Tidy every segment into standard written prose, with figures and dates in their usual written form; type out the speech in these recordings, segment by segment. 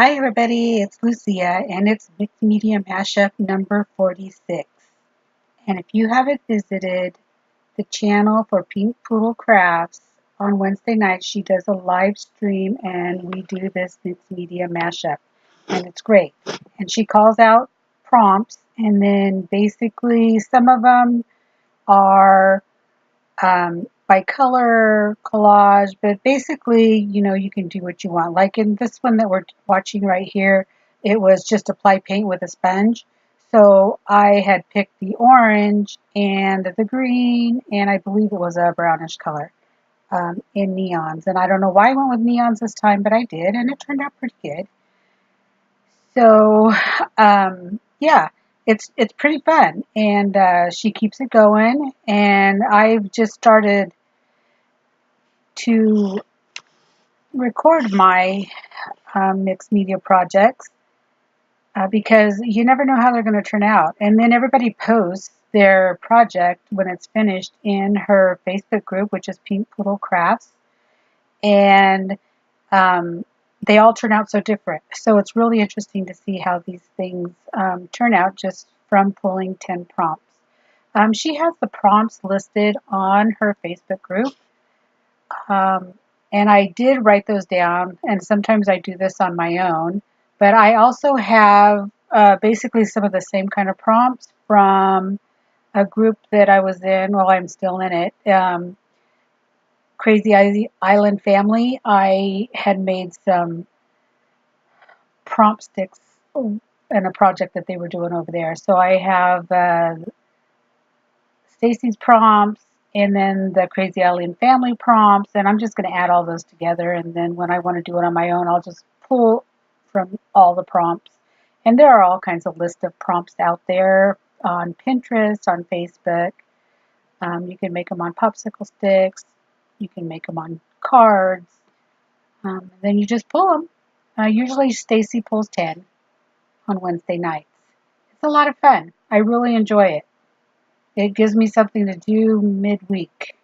Hi everybody, it's Lucia and it's Media Mashup number 46. And if you haven't visited the channel for Pink Poodle Crafts, on Wednesday night she does a live stream and we do this mixed media mashup. And it's great. And she calls out prompts and then basically some of them are by color collage, but basically, you can do what you want. Like in this one that we're watching right here, it was just apply paint with a sponge. So I had picked the orange and the green, and I believe it was a brownish color in neons. And I don't know why I went with neons this time, but I did, and it turned out pretty good. So, yeah, it's pretty fun, and she keeps it going. And I've just started to record my mixed media projects because you never know how they're going to turn out. And then everybody posts their project when it's finished in her Facebook group, which is Pink Poodle Crafts. And they all turn out so different. So it's really interesting to see how these things turn out just from pulling 10 prompts. She has the prompts listed on her Facebook group. Um, and I did write those down, and sometimes I do this on my own. But I also have basically some of the same kind of prompts from a group that I was in. Well, I'm still in it. Crazy Island Family. I had made some prompt sticks in a project that they were doing over there. So I have Stacy's prompts and then the Crazy Alien Family prompts, and I'm just going to add all those together, and then when I want to do it on my own, I'll just pull from all the prompts. And there are all kinds of lists of prompts out there on Pinterest, on Facebook. You can make them on popsicle sticks. You can make them on cards. Then you just pull them. Usually Stacy pulls 10 on Wednesday nights. It's a lot of fun. I really enjoy it. It gives me something to do midweek.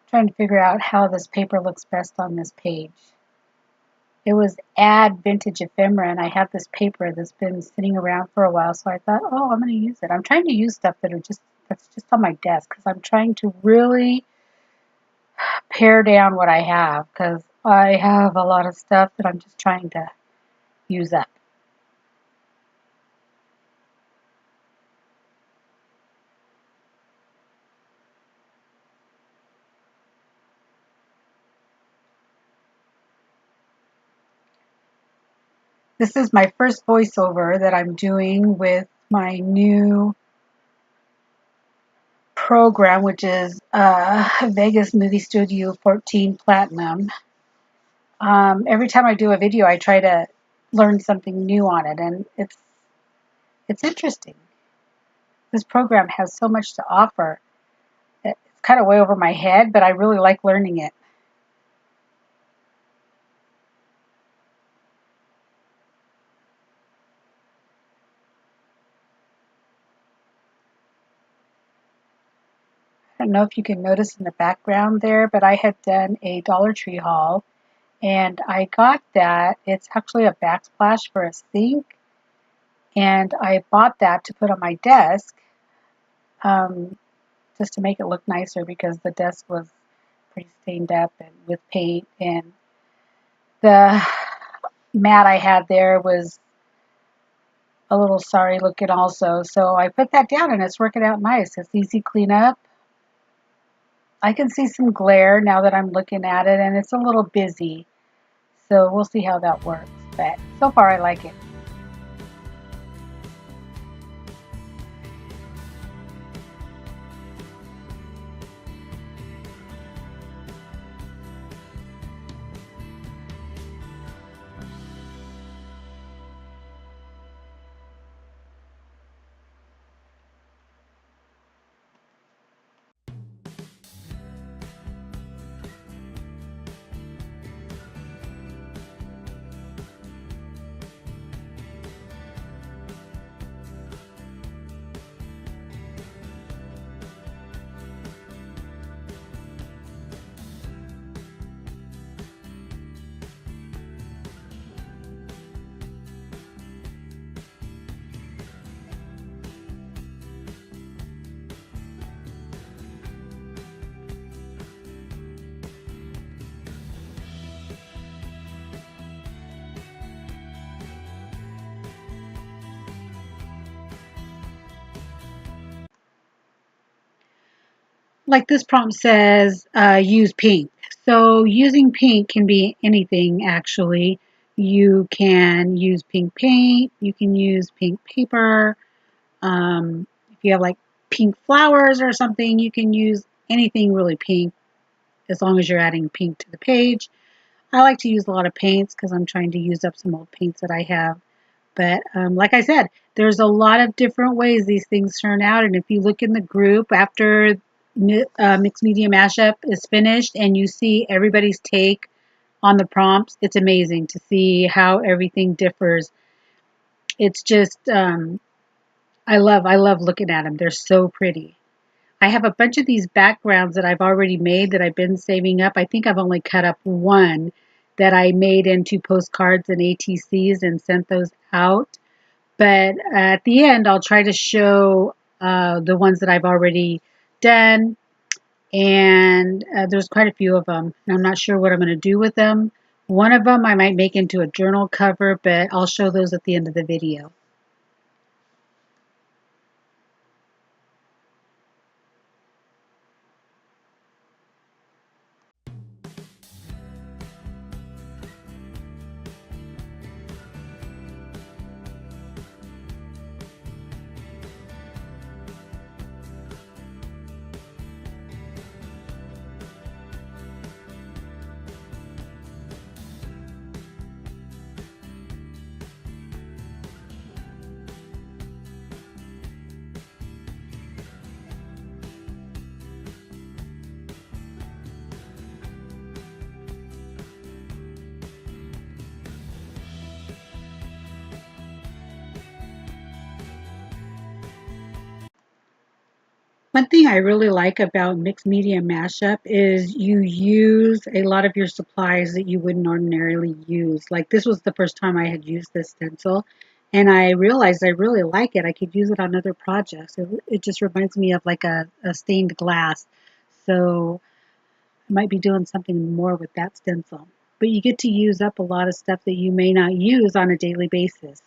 Trying to figure out how this paper looks best on this page. It was Add Vintage Ephemera, and I have this paper that's been sitting around for a while, so I thought, oh, I'm going to use it. I'm trying to use stuff that's just on my desk because I'm trying to really pare down what I have because I have a lot of stuff that I'm just trying to use up. This is my first voiceover that I'm doing with my new program, which is Vegas Movie Studio 14 Platinum. Every time I do a video, I try to learn something new on it, and it's interesting. This program has so much to offer. It's kind of way over my head, but I really like learning it. I don't know if you can notice in the background there, but I had done a Dollar Tree haul, and I got that. It's actually a backsplash for a sink, and I bought that to put on my desk just to make it look nicer because the desk was pretty stained up and with paint, and the mat I had there was a little sorry looking also. So I put that down and it's working out nice. It's easy cleanup. I can see some glare now that I'm looking at it, and it's a little busy. So we'll see how that works. But so far I like it. like this prompt says, use pink. So using pink can be anything actually. You can use pink paint, you can use pink paper. If you have like pink flowers or something, you can use anything really pink as long as you're adding pink to the page. I like to use a lot of paints because I'm trying to use up some old paints that I have. But like I said, there's a lot of different ways these things turn out. And if you look in the group after Mixed Media Mashup is finished and you see everybody's take on the prompts, it's amazing to see how everything differs. It's just, I love looking at them. They're so pretty. I have a bunch of these backgrounds that I've already made that I've been saving up. I think I've only cut up one that I made into postcards and ATCs and sent those out. But at the end, I'll try to show the ones that I've already done. And there's quite a few of them. And I'm not sure what I'm going to do with them. One of them I might make into a journal cover, but I'll show those at the end of the video. One thing I really like about Mixed Media Mashup is you use a lot of your supplies that you wouldn't ordinarily use. Like this was the first time I had used this stencil, and I realized I really like it. I could use it on other projects. It just reminds me of like a stained glass. So I might be doing something more with that stencil. But you get to use up a lot of stuff that you may not use on a daily basis.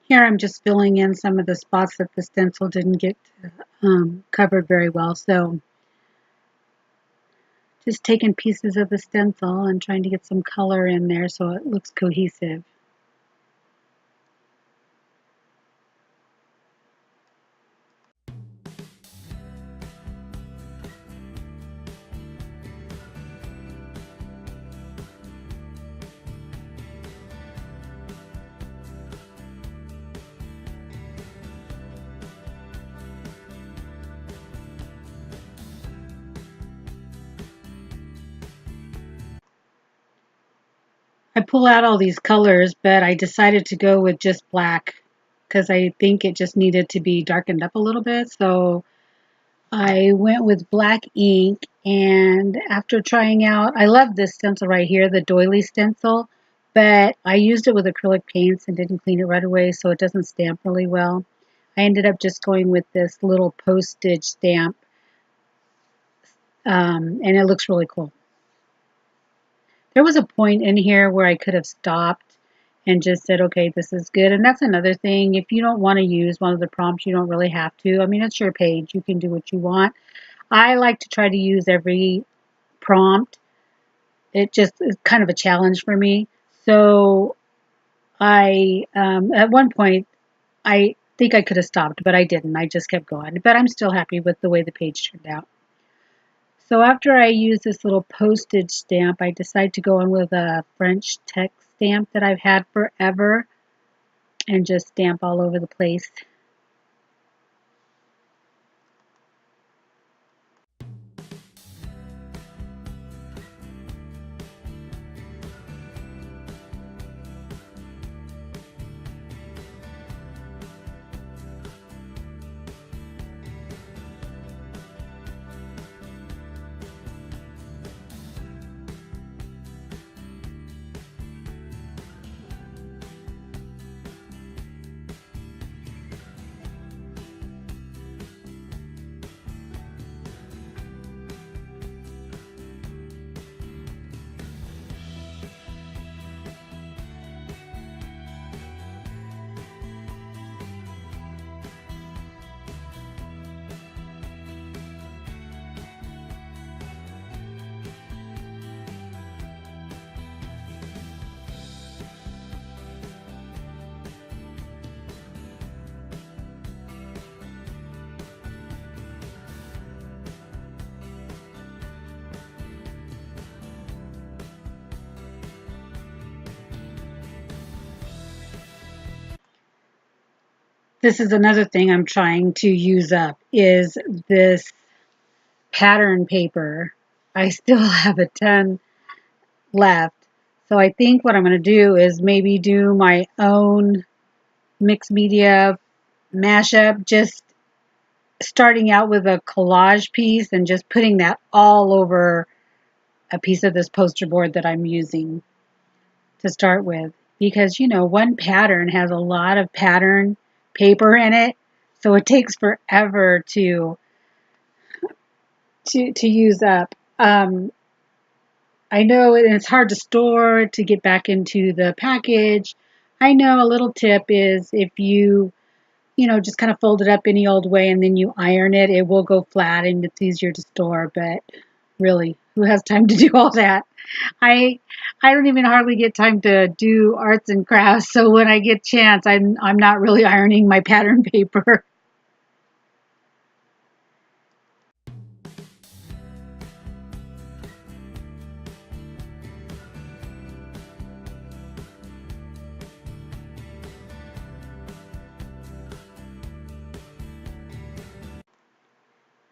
Here I'm just filling in some of the spots that the stencil didn't get covered very well. So just taking pieces of the stencil and trying to get some color in there so it looks cohesive. I pull out all these colors, but I decided to go with just black because I think it just needed to be darkened up a little bit. So I went with black ink, and after trying out, I love this stencil right here, the doily stencil, but I used it with acrylic paints and didn't clean it right away, so it doesn't stamp really well. I ended up just going with this little postage stamp, and it looks really cool. There was a point in here where I could have stopped and just said, okay, this is good. And that's another thing. If you don't want to use one of the prompts, you don't really have to. I mean, it's your page. You can do what you want. I like to try to use every prompt. It just is kind of a challenge for me. So at one point, I think I could have stopped, but I didn't. I just kept going. But I'm still happy with the way the page turned out. So after I use this little postage stamp, I decide to go in with a French text stamp that I've had forever and just stamp all over the place. This is another thing I'm trying to use up is this pattern paper. I still have a ton left. So I think what I'm going to do is maybe do my own mixed media mashup, just starting out with a collage piece and just putting that all over a piece of this poster board that I'm using to start with. Because, you know, one pattern has a lot of pattern paper in it, so it takes forever to use up. I know it's hard to store to get back into the package. I know a little tip is if you know, just kind of fold it up any old way and then you iron it, it will go flat and it's easier to store. But really, who has time to do all that? I I don't even hardly get time to do arts and crafts. So when I get chance, I'm not really ironing my pattern paper.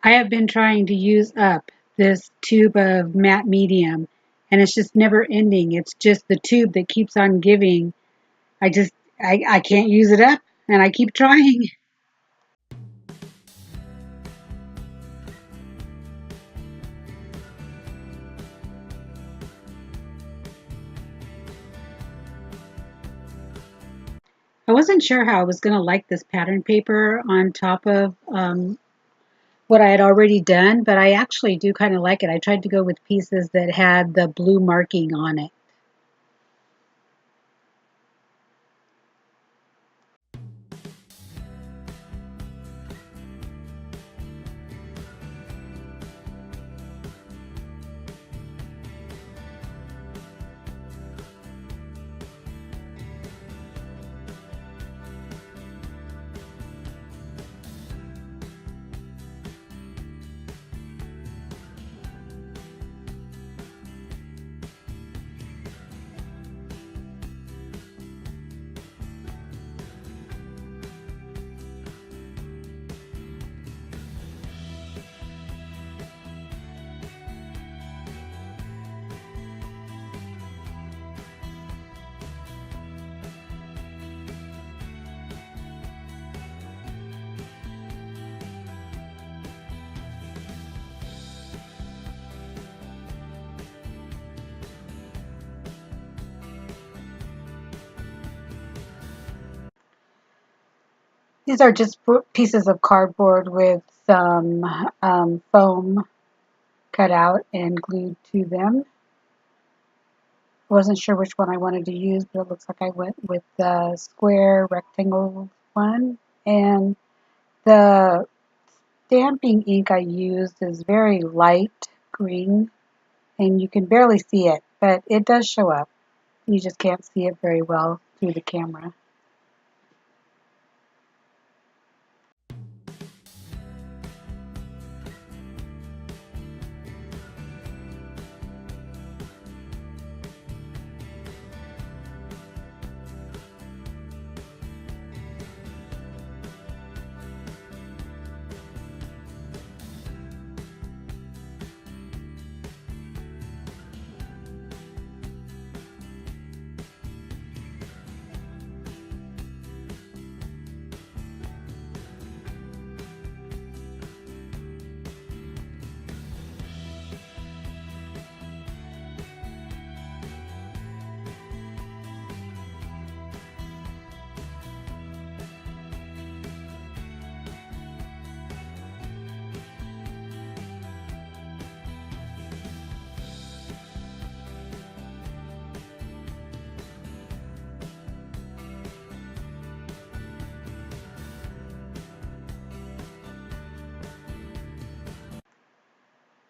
I have been trying to use up this tube of matte medium, and it's just never ending. It's just the tube that keeps on giving. I can't use it up, and I keep trying. I wasn't sure how I was going to like this pattern paper on top of what I had already done, but I actually do kind of like it. I tried to go with pieces that had the blue marking on it. These are just pieces of cardboard with some foam cut out and glued to them. I wasn't sure which one I wanted to use, but it looks like I went with the square rectangle one. And the stamping ink I used is very light green, and you can barely see it, but it does show up. You just can't see it very well through the camera.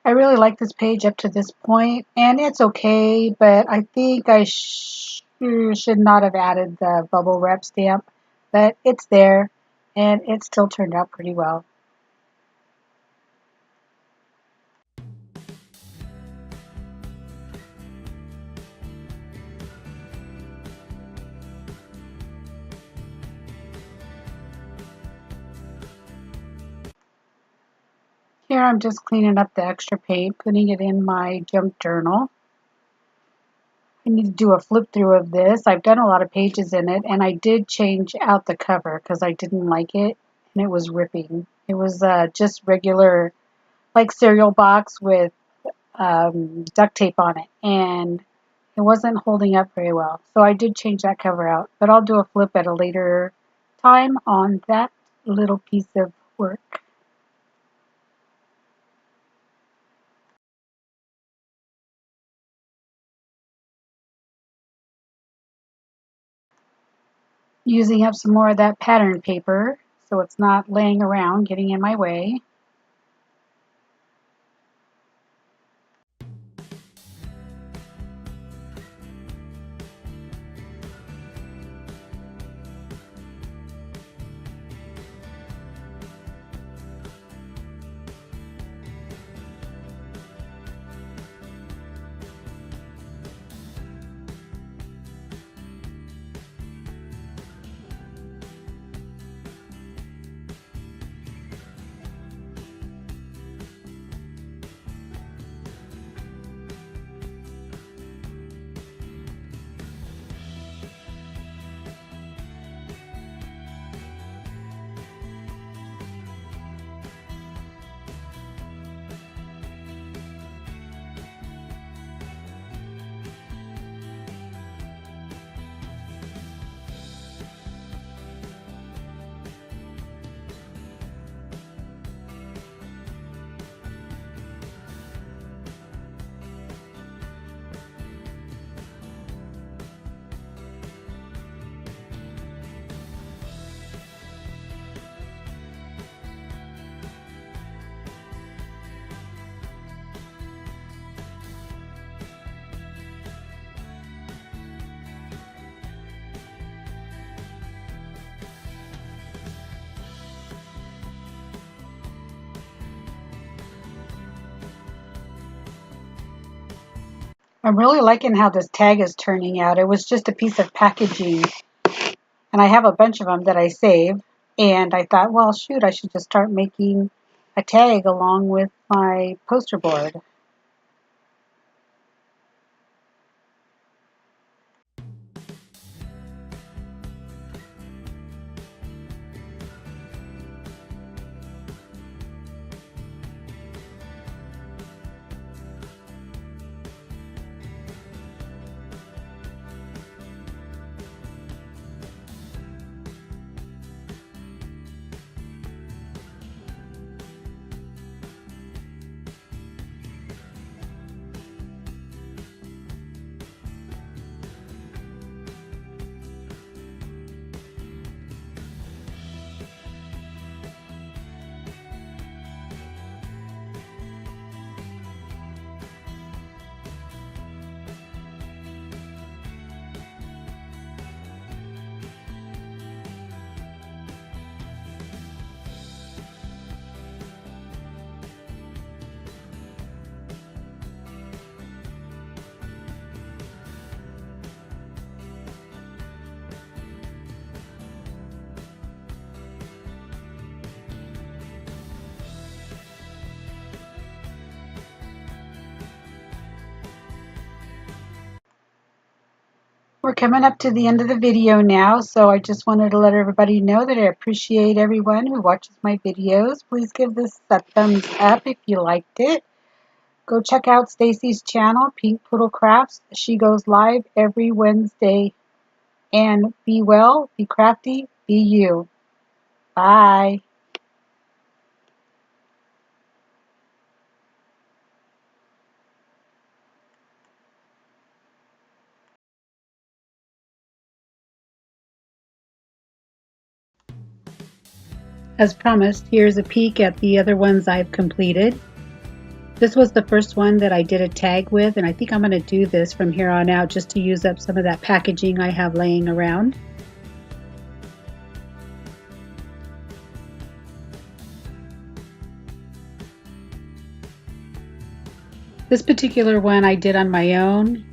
I really like this page up to this point, and it's okay, but I think I should not have added the bubble wrap stamp, but it's there, and it still turned out pretty well. Here I'm just cleaning up the extra paint, putting it in my junk journal. I need to do a flip through of this. I've done a lot of pages in it, and I did change out the cover because I didn't like it, and it was ripping. It was just regular, like cereal box with duct tape on it, and it wasn't holding up very well. So I did change that cover out, but I'll do a flip at a later time on that little piece of work. Using up some more of that pattern paper so it's not laying around getting in my way. I'm really liking how this tag is turning out. It was just a piece of packaging, and I have a bunch of them that I save. And I thought, well, shoot, I should just start making a tag along with my poster board. We're coming up to the end of the video now, so I just wanted to let everybody know that I appreciate everyone who watches my videos. Please give this a thumbs up if you liked it. Go check out Stacy's channel, Pink Poodle Crafts. She goes live every Wednesday. And be well, be crafty, be you. Bye. As promised, here's a peek at the other ones I've completed. This was the first one that I did a tag with, and I think I'm going to do this from here on out just to use up some of that packaging I have laying around. This particular one I did on my own,